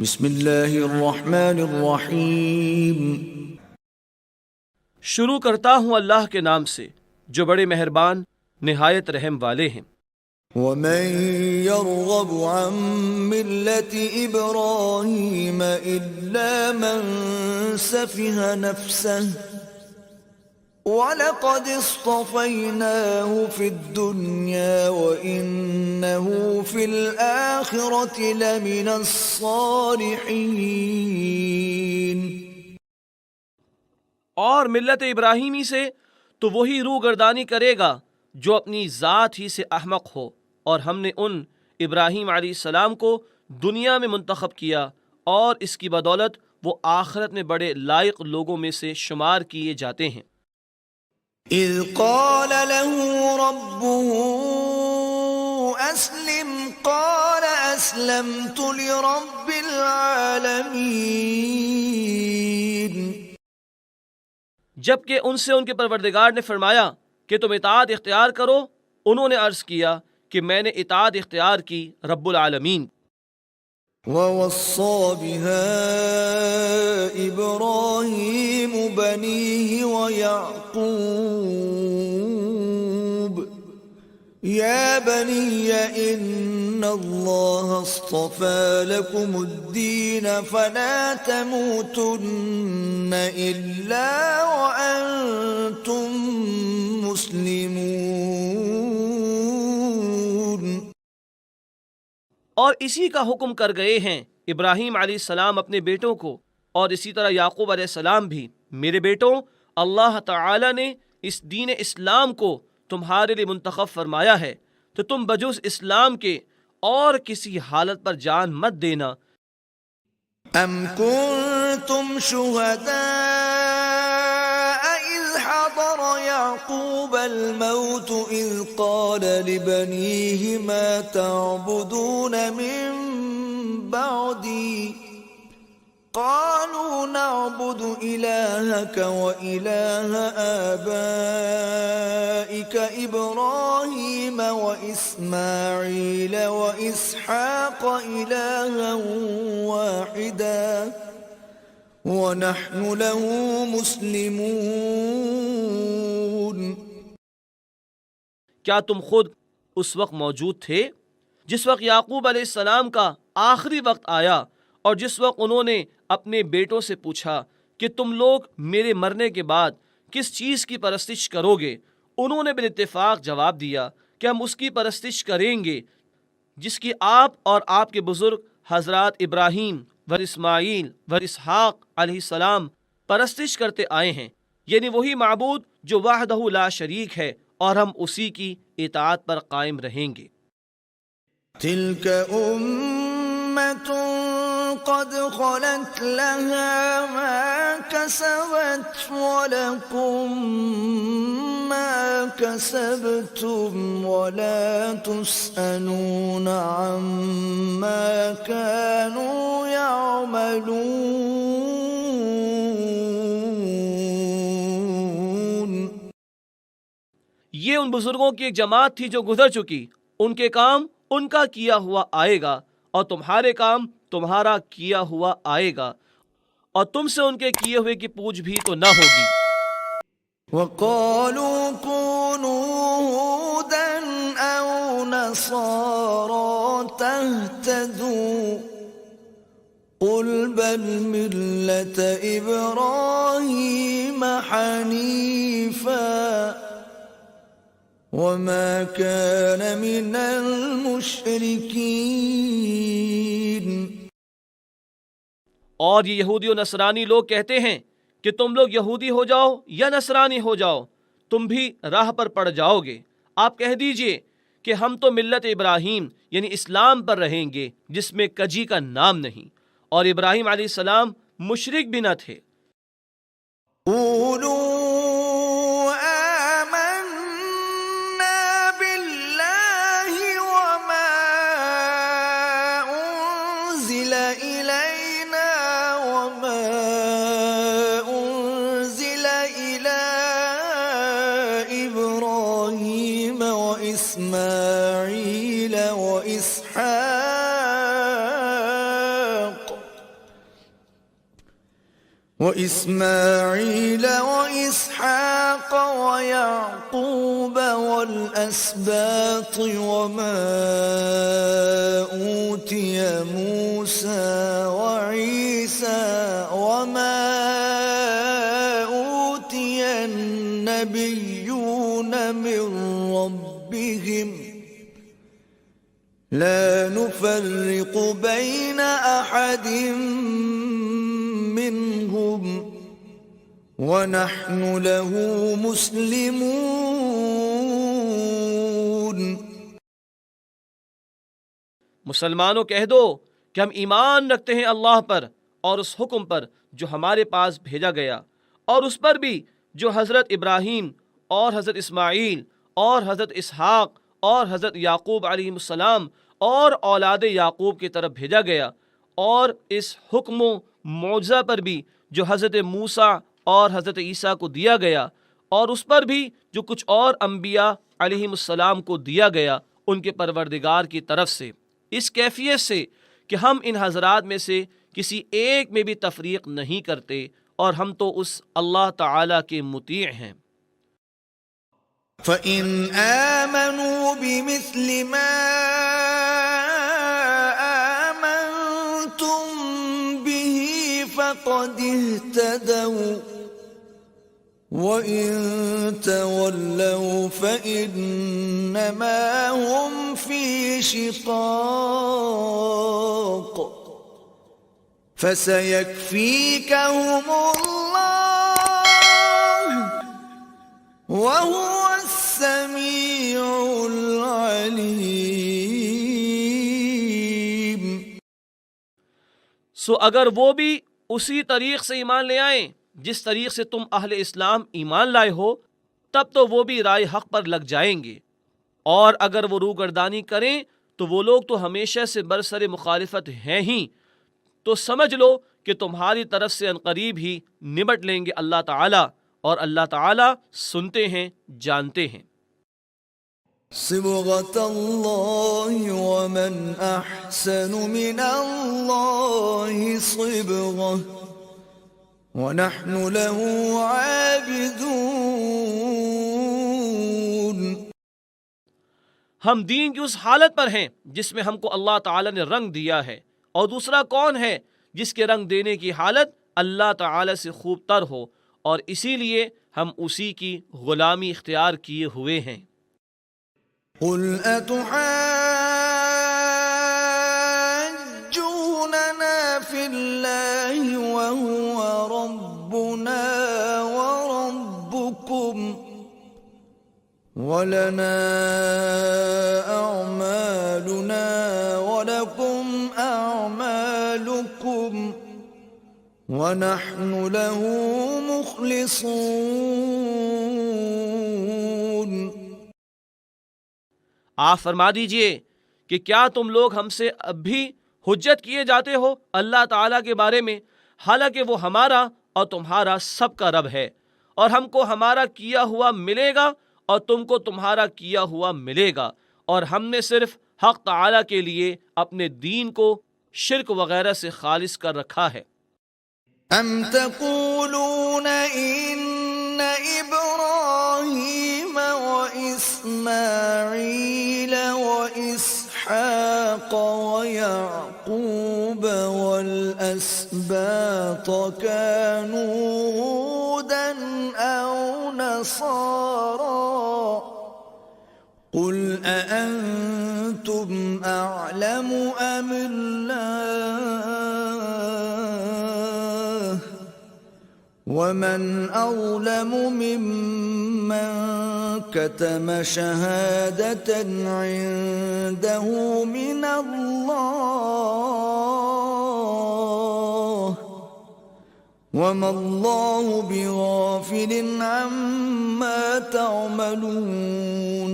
बिस्मिल्लाहिर्रहमानिर्रहीम। शुरू करता हूँ अल्लाह के नाम से जो बड़े मेहरबान निहायत रहम वाले हैं। वमन यरग़बु अन मिल्लति इब्राहीम इल्ला मन सफ़िह नफ्सह वलक़द इस्तफ़ैनाहु फ़िद्दुन्या वइन्नहु फ़िल आख़िरति लमिनस्सालिहीन। और मिल्लत इब्राहीमी से तो वही रूगर्दानी करेगा जो अपनी ज़ात ही से अहमक हो, और हमने उन इब्राहीम अलैहिस्सलाम को दुनिया में मुंतखब किया और इसकी बदौलत वो आखिरत में बड़े लायक लोगों में से शुमार किए जाते हैं। इज़ क़ाल लहू रब्बुहु अस्लिम क़ाल अस्लमतु लिरब्बिल आलमीन। जबकि उनसे उनके परवरदिगार ने फरमाया कि तुम इताअत इख्तियार करो, उन्होंने अर्ज़ किया कि मैंने इताअत इख्तियार की रब्बुल आलमीन। ववस्सा बिहा इब्राहीम बनीहि व याक़ूब या बनिय इन्नल्लाह अस्तफ़ा लकुमुद्दीन फला तमूतुन्न इल्ला व अंतुम मुस्लिमून। और इसी का हुक्म कर गए हैं इब्राहीम अलैहिस्सलाम अपने बेटों को, और इसी तरह याकूब अलैहिस्सलाम भी, मेरे बेटों, अल्लाह ताला ने इस दीन इस्लाम को तुम्हारे लिए मुंतखब फरमाया है, तो तुम बजुज़ इस्लाम के और किसी हालत पर जान मत देना। अम कुन्तुम शुहदा इज़ हदर याक़ूब अल-मौत इज़ क़ाल लिबनीहि मा तअबुदून मिन बअदी क़ालू नअबुदु इलाहक व इलाह आबाइक इब्राहीम व इस्माईल व इसहाक़ इलाहन वाहिदा व नहनु लहु मुस्लिमून। क्या तुम खुद उस वक्त मौजूद थे जिस वक्त याकूब अलैहिस्सलाम का आखिरी वक्त आया, और जिस वक्त उन्होंने अपने बेटों से पूछा कि तुम लोग मेरे मरने के बाद किस चीज़ की परस्तिश करोगे? उन्होंने बिल इत्तेफाक जवाब दिया कि हम उसकी परस्तिश करेंगे जिसकी आप और आपके बुजुर्ग हजरत इब्राहीम व इस्माईल व इसहाक अलैहिस्सलाम परस्तिश करते आए हैं, यानी वही माबूद जो वहदहु ला शरीक है, और हम उसी की इताअत पर कायम रहेंगे। तिल्क उम्मतुन क़द ख़लत लहा मा कसबत व लकुम मा कसबतुम व ला तुस्अलून अम्मा कानू यअमलून। ये उन बुजुर्गों की एक जमात थी जो गुजर चुकी, उनके काम उनका किया हुआ आएगा और तुम्हारे काम तुम्हारा किया हुआ आएगा, और तुमसे उनके किए हुए की पूछ भी तो न होगी। वक़ालू कूनू हुदन औ नसारा तहतदू क़ुल बल मिल्लत इब्राहीम हनीफ़ा वमा कान मिनल मुशरिकीन। और ये यहूदी और नसरानी लोग कहते हैं कि तुम लोग यहूदी हो जाओ या नसरानी हो जाओ, तुम भी राह पर पड़ जाओगे। आप कह दीजिए कि हम तो मिल्लत इब्राहीम यानी इस्लाम पर रहेंगे जिसमें कजी का नाम नहीं, और इब्राहीम अलैहिस्सलाम मुशरिक भी न थे। इस्माईल व इसहाक़ وإسماعيل وإسحاق ويعقوب والأسباط وما أوتي موسى وعيسى وما أوتي النبيون من ربهم لا نفرق بين أحد منهم ونحن له مسلمون। मुसलमानों कह दो कि हम ईमान रखते हैं अल्लाह पर और उस हुक्म पर जो हमारे पास भेजा गया, और उस पर भी जो हज़रत इब्राहीम और हज़रत इस्माईल और हज़रत इसहाक और हज़रत याकूब अलैहिस्सलाम और औलाद याकूब की तरफ भेजा गया, और इस हुक्म मौजज़ा पर भी जो हज़रत मूसा और हज़रत ईसा को दिया गया, और उस पर भी जो कुछ और अम्बिया अलैहिमुस्सलाम को दिया गया उनके परवरदिगार की तरफ से, इस कैफियत से कि हम इन हज़रात में से किसी एक में भी तफरीक नहीं करते और हम तो उस अल्लाह ताला के मुती हैं। فإن آمنوا بمثل ما آمنتم به فقد اهتدوا وإن تولوا فإنما هم في شقاق فسيكفيكهم الله وهو السميع العليم। सो अगर वो भी उसी तरीक़ से ईमान ले आएं जिस तरीक़ से तुम अहले इस्लाम ईमान लाए हो, तब तो वो भी राय हक़ पर लग जाएंगे। और अगर वो रूगर्दानी करें तो वो लोग तो हमेशा से बरसरे मुखालिफत हैं ही, तो समझ लो कि तुम्हारी तरफ से अनकरीब ही निबट लेंगे अल्लाह ताला, और अल्लाह ताला सुनते हैं, जानते हैं। सिबग़तल्लाह वमन अहसन मिनल्लाहि सिबग़ह वनहनु लहू आबिदून। हम दीन की उस हालत पर हैं जिसमें हमको अल्लाह ताला ने रंग दिया है, और दूसरा कौन है जिसके रंग देने की हालत अल्लाह ताला से खूब तर हो, और इसीलिए हम उसी की गुलामी इख्तियार किए हुए हैं। कुल अतुहज्जूनना फिल्लाहि वहुव रब्बुना व रब्बुकुम वलना अअमालुना वलकुम अअमालुकुम वनहनु लहू मुखलिसून। आप फरमा दीजिए कि क्या तुम लोग हमसे अब भी हुज्जत किए जाते हो अल्लाह ताला के बारे में, हालांकि वो हमारा और तुम्हारा सबका रब है, और हमको हमारा किया हुआ मिलेगा और तुमको तुम्हारा किया हुआ मिलेगा, और हमने सिर्फ हक़ ताला के लिए अपने दीन को शिर्क वगैरह से खालिस कर रखा है। अम तक़ूलून इन्न इब्राहीम व इस्माईल व इसहाक़ व याक़ूब वल अस्बात कानू हुदन औ नसारा कुल अअंतुम अअलमु अमिल्लाह वमन अज़लमु मिम्मन कतम शहादतन इंदहु मिनल्लाह वमल्लाहु बिगाफिलिन अम्मा तअमलून।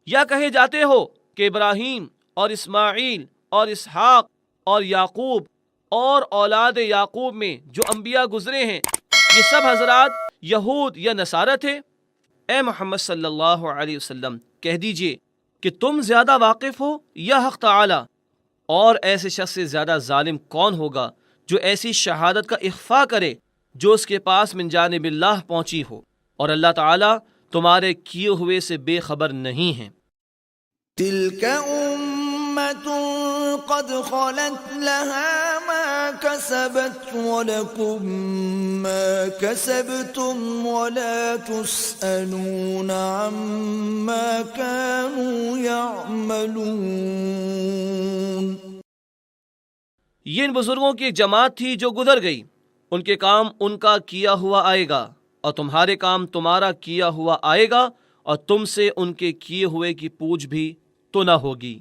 या कहे जाते हो कि इब्राहीम और इस्माईल और इसहाक और याकूब और औलाद याकूब में जो अंबिया गुजरे हैं ये सब हजरात यहूद या नसारा थे। ए मोहम्मद सल्लल्लाहु अलैहि वसल्लम, कह दीजिए कि तुम ज्यादा वाकिफ हो या हक़ ताला, और ऐसे शख्स से ज्यादा जालिम कौन होगा जो ऐसी शहादत का इख्फा करे जो उसके पास मिन जानिबिल्लाह पहुंची हो, और अल्लाह ताला तुम्हारे किए हुए से बेखबर नहीं है। तिल्क उम्मतुन क़द ख़लत लहा मा कसबत व लकुम मा कसबतुम व ला तुस्अलून अम्मा कानू यअमलून। ये इन बुजुर्गों की एक जमात थी जो गुजर गई। उनके काम उनका किया हुआ आएगा और तुम्हारे काम तुम्हारा किया हुआ आएगा, और तुमसे उनके किए हुए की पूछ भी तो न होगी।